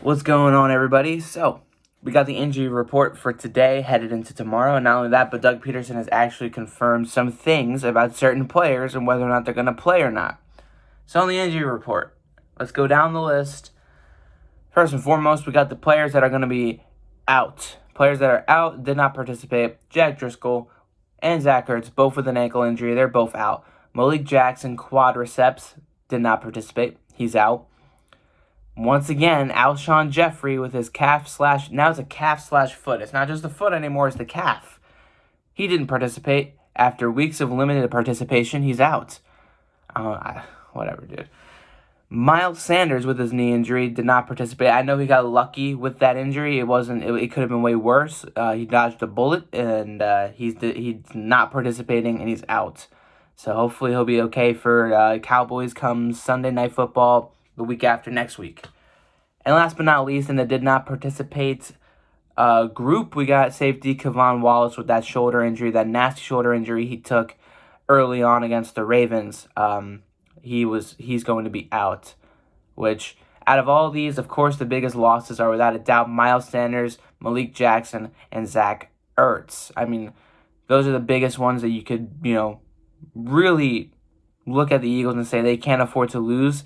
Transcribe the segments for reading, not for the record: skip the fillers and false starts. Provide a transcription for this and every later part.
What's going on, everybody? So, we got the injury report for today, headed into tomorrow, and not only that, but Doug Peterson has actually confirmed some things about certain players and whether or not they're going to play or not. So, on the injury report, let's go down the list. First and foremost, we got the players that are going to be out. Players that are out did not participate. Jack Driscoll and Zach Ertz, both with an ankle injury, they're both out. Malik Jackson, quadriceps, did not participate. He's out. Once again, Alshon Jeffrey with his now it's a calf/foot. It's not just the foot anymore, it's the calf. He didn't participate. After weeks of limited participation, he's out. Whatever, dude. Miles Sanders with his knee injury did not participate. I know he got lucky with that injury. It could have been way worse. He dodged a bullet, and he's not participating, and he's out. So hopefully he'll be okay for Cowboys come Sunday Night Football the week after next week. And last but not least, in the did not participate group, we got safety Kevon Wallace with that shoulder injury, that nasty shoulder injury he took early on against the Ravens. He's going to be out, which out of all these, of course, the biggest losses are without a doubt Miles Sanders, Malik Jackson, and Zach Ertz. I mean, those are the biggest ones that you could, really look at the Eagles and say they can't afford to lose.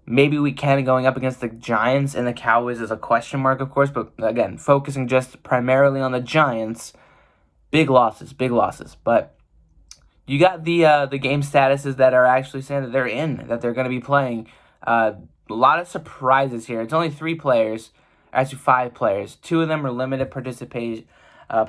Maybe we can going up against the Giants, and the Cowboys is a question mark, of course. But again, focusing just primarily on the Giants, big losses. But you got the game statuses that are actually saying that they're in, that they're going to be playing. A lot of surprises here. It's only 3 players, actually 5 players. 2 of them are limited participation, and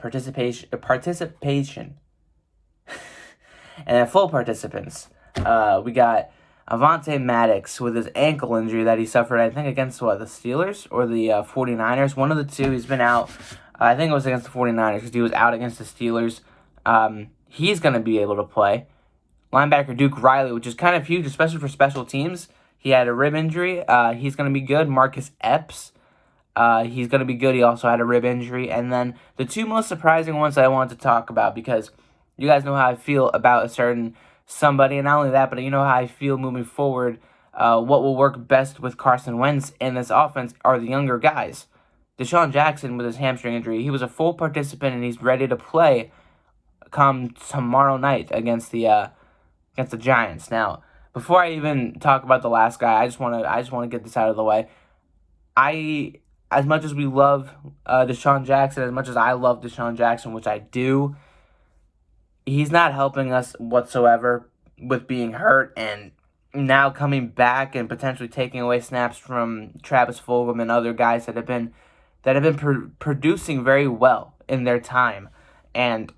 then full participants. We got Avonte Maddox with his ankle injury that he suffered, I think, against the Steelers or the 49ers. One of the two. He's been out. I think it was against the 49ers because he was out against the Steelers. He's going to be able to play. Linebacker Duke Riley, which is kind of huge, especially for special teams. He had a rib injury. He's going to be good. Marcus Epps. He's going to be good. He also had a rib injury. And then the 2 most surprising ones that I wanted to talk about, because you guys know how I feel about a certain somebody, and not only that, but you know how I feel moving forward. What will work best with Carson Wentz in this offense are the younger guys. Deshaun Jackson with his hamstring injury, he was a full participant and he's ready to play come tomorrow night against the Giants. Now, before I even talk about the last guy, I just want to get this out of the way. As much as we love Deshaun Jackson, as much as I love Deshaun Jackson, which I do, he's not helping us whatsoever with being hurt and now coming back and potentially taking away snaps from Travis Fulgham and other guys that have been producing very well in their time. And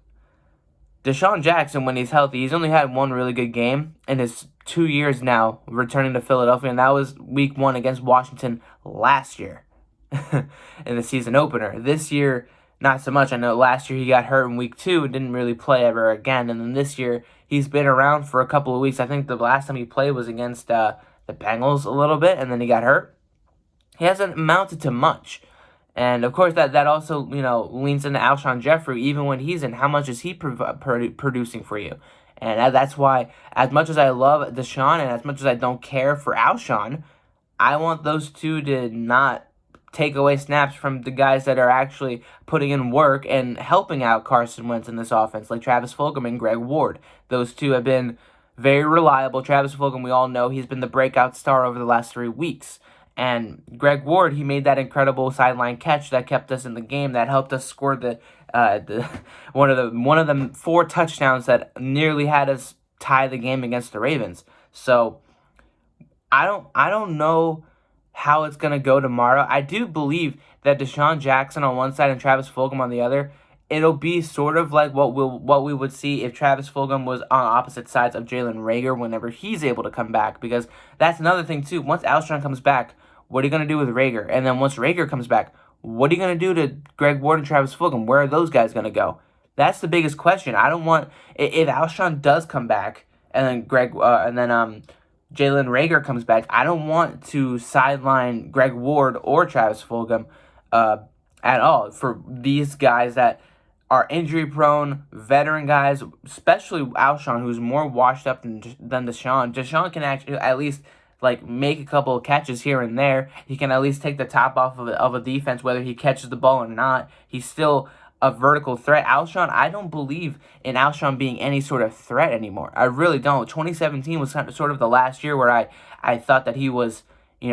Deshaun Jackson, when he's healthy, he's only had 1 really good game in his 2 years now returning to Philadelphia, and that was week 1 against Washington last year in the season opener. This year, not so much. I know last year he got hurt in week 2 and didn't really play ever again. And then this year he's been around for a couple of weeks. I think the last time he played was against the Bengals a little bit, and then he got hurt. He hasn't amounted to much. And of course that also leans into Alshon Jeffrey. Even when he's in, how much is he producing for you? And that's why, as much as I love Deshaun and as much as I don't care for Alshon, I want those 2 to not take away snaps from the guys that are actually putting in work and helping out Carson Wentz in this offense, like Travis Fulgham and Greg Ward. Those 2 have been very reliable. Travis Fulgham, we all know, he's been the breakout star over the last 3 weeks. And Greg Ward, he made that incredible sideline catch that kept us in the game, that helped us score one of the 4 touchdowns that nearly had us tie the game against the Ravens. So I don't know how it's going to go tomorrow. I do believe that Deshaun Jackson on one side and Travis Fulgham on the other, it'll be sort of like what we would see if Travis Fulgham was on opposite sides of Jalen Reagor whenever he's able to come back, because that's another thing too. Once Alshon comes back, what are you going to do with Reagor? And then once Reagor comes back, what are you going to do to Greg Ward and Travis Fulgham? Where are those guys going to go? That's the biggest question. I don't want, if Alshon does come back and then Jalen Reagor comes back, I don't want to sideline Greg Ward or Travis Fulgham at all for these guys that are injury-prone, veteran guys, especially Alshon, who's more washed up than Deshaun. Deshaun can actually, at least like make a couple of catches here and there. He can at least take the top off of a defense, whether he catches the ball or not. He's still a vertical threat. Alshon, I don't believe in Alshon being any sort of threat anymore. I really don't. 2017 was sort of the last year where I thought that he was,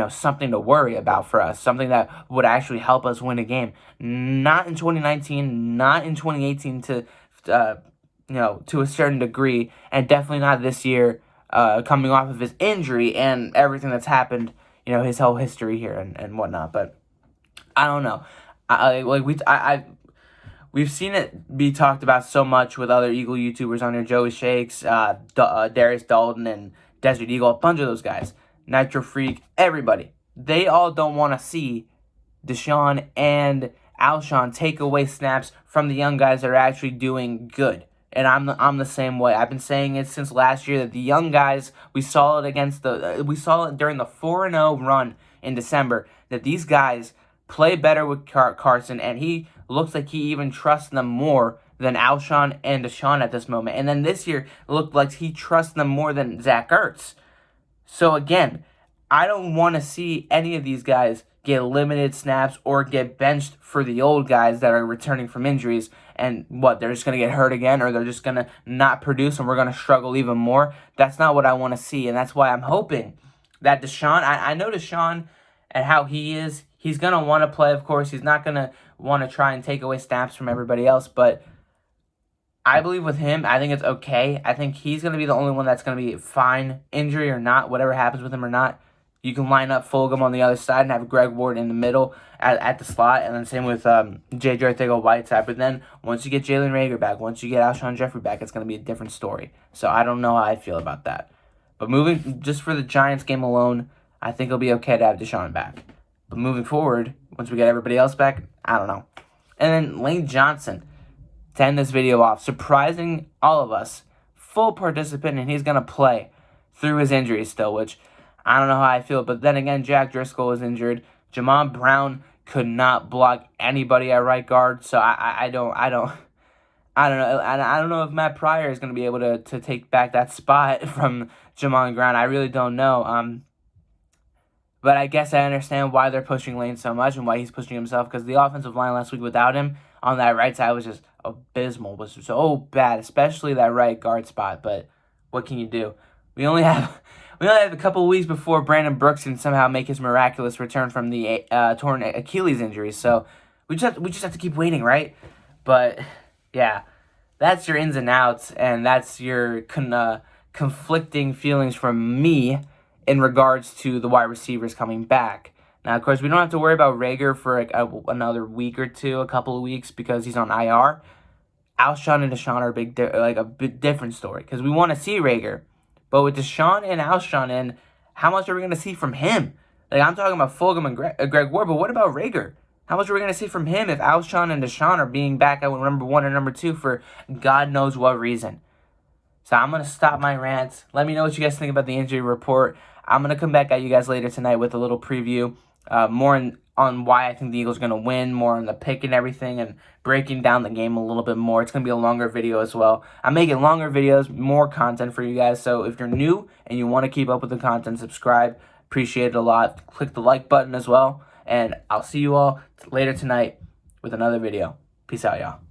something to worry about for us, something that would actually help us win a game. Not in 2019, not in 2018 to a certain degree, and definitely not this year, coming off of his injury and everything that's happened, his whole history here and whatnot. But I don't know. We've seen it be talked about so much with other Eagle YouTubers on here, Joey Shakes, Darius Dalton, and Desert Eagle, a bunch of those guys, Nitro Freak, everybody. They all don't want to see Deshaun and Alshon take away snaps from the young guys that are actually doing good. And I'm the same way. I've been saying it since last year that the young guys, we saw it during the 4-0 run in December, that these guys play better with Carson, and he looks like he even trusts them more than Alshon and Deshaun at this moment. And then this year, it looked like he trusts them more than Zach Ertz. So again, I don't want to see any of these guys get limited snaps or get benched for the old guys that are returning from injuries. And they're just going to get hurt again, or they're just going to not produce and we're going to struggle even more. That's not what I want to see. And that's why I'm hoping that Deshaun, I know Deshaun and how he is, he's going to want to play, of course. He's not going to want to try and take away snaps from everybody else. But I believe with him, I think it's okay. I think he's going to be the only one that's going to be fine, injury or not, whatever happens with him or not. You can line up Fulgham on the other side and have Greg Ward in the middle at the slot, and then same with J.J. Arcega-Whiteside. But then once you get Jalen Reagor back, once you get Alshon Jeffrey back, it's going to be a different story. So I don't know how I feel about that. But moving just for the Giants game alone, I think it'll be okay to have Deshaun back. But moving forward, once we get everybody else back, I don't know. And then Lane Johnson, to end this video off, surprising all of us, full participant, and he's going to play through his injury still, which I don't know how I feel. But then again, Jack Driscoll was injured. Jamon Brown could not block anybody at right guard, so I don't know. I don't know if Matt Pryor is going to be able to take back that spot from Jamon Brown. I really don't know. But I guess I understand why they're pushing Lane so much and why he's pushing himself, because the offensive line last week without him on that right side was just abysmal, was so bad, especially that right guard spot. But what can you do? We only have a couple of weeks before Brandon Brooks can somehow make his miraculous return from the torn Achilles injury. So we just have to keep waiting, right? But yeah, that's your ins and outs, and that's your conflicting feelings from me in regards to the wide receivers coming back. Now, of course, we don't have to worry about Reagor for another week or two, a couple of weeks, because he's on IR. Alshon and Deshaun are a bit different story, because we want to see Reagor. But with Deshaun and Alshon in, how much are we going to see from him? Like, I'm talking about Fulgham and Greg Ward, but what about Reagor? How much are we going to see from him if Alshon and Deshaun are being back at number 1 or number 2 for God knows what reason? So I'm going to stop my rants. Let me know what you guys think about the injury report. I'm going to come back at you guys later tonight with a little preview, more on why I think the Eagles are going to win, more on the pick and everything, and breaking down the game a little bit more. It's going to be a longer video as well. I'm making longer videos, more content for you guys. So if you're new and you want to keep up with the content, subscribe. Appreciate it a lot. Click the like button as well. And I'll see you all later tonight with another video. Peace out, y'all.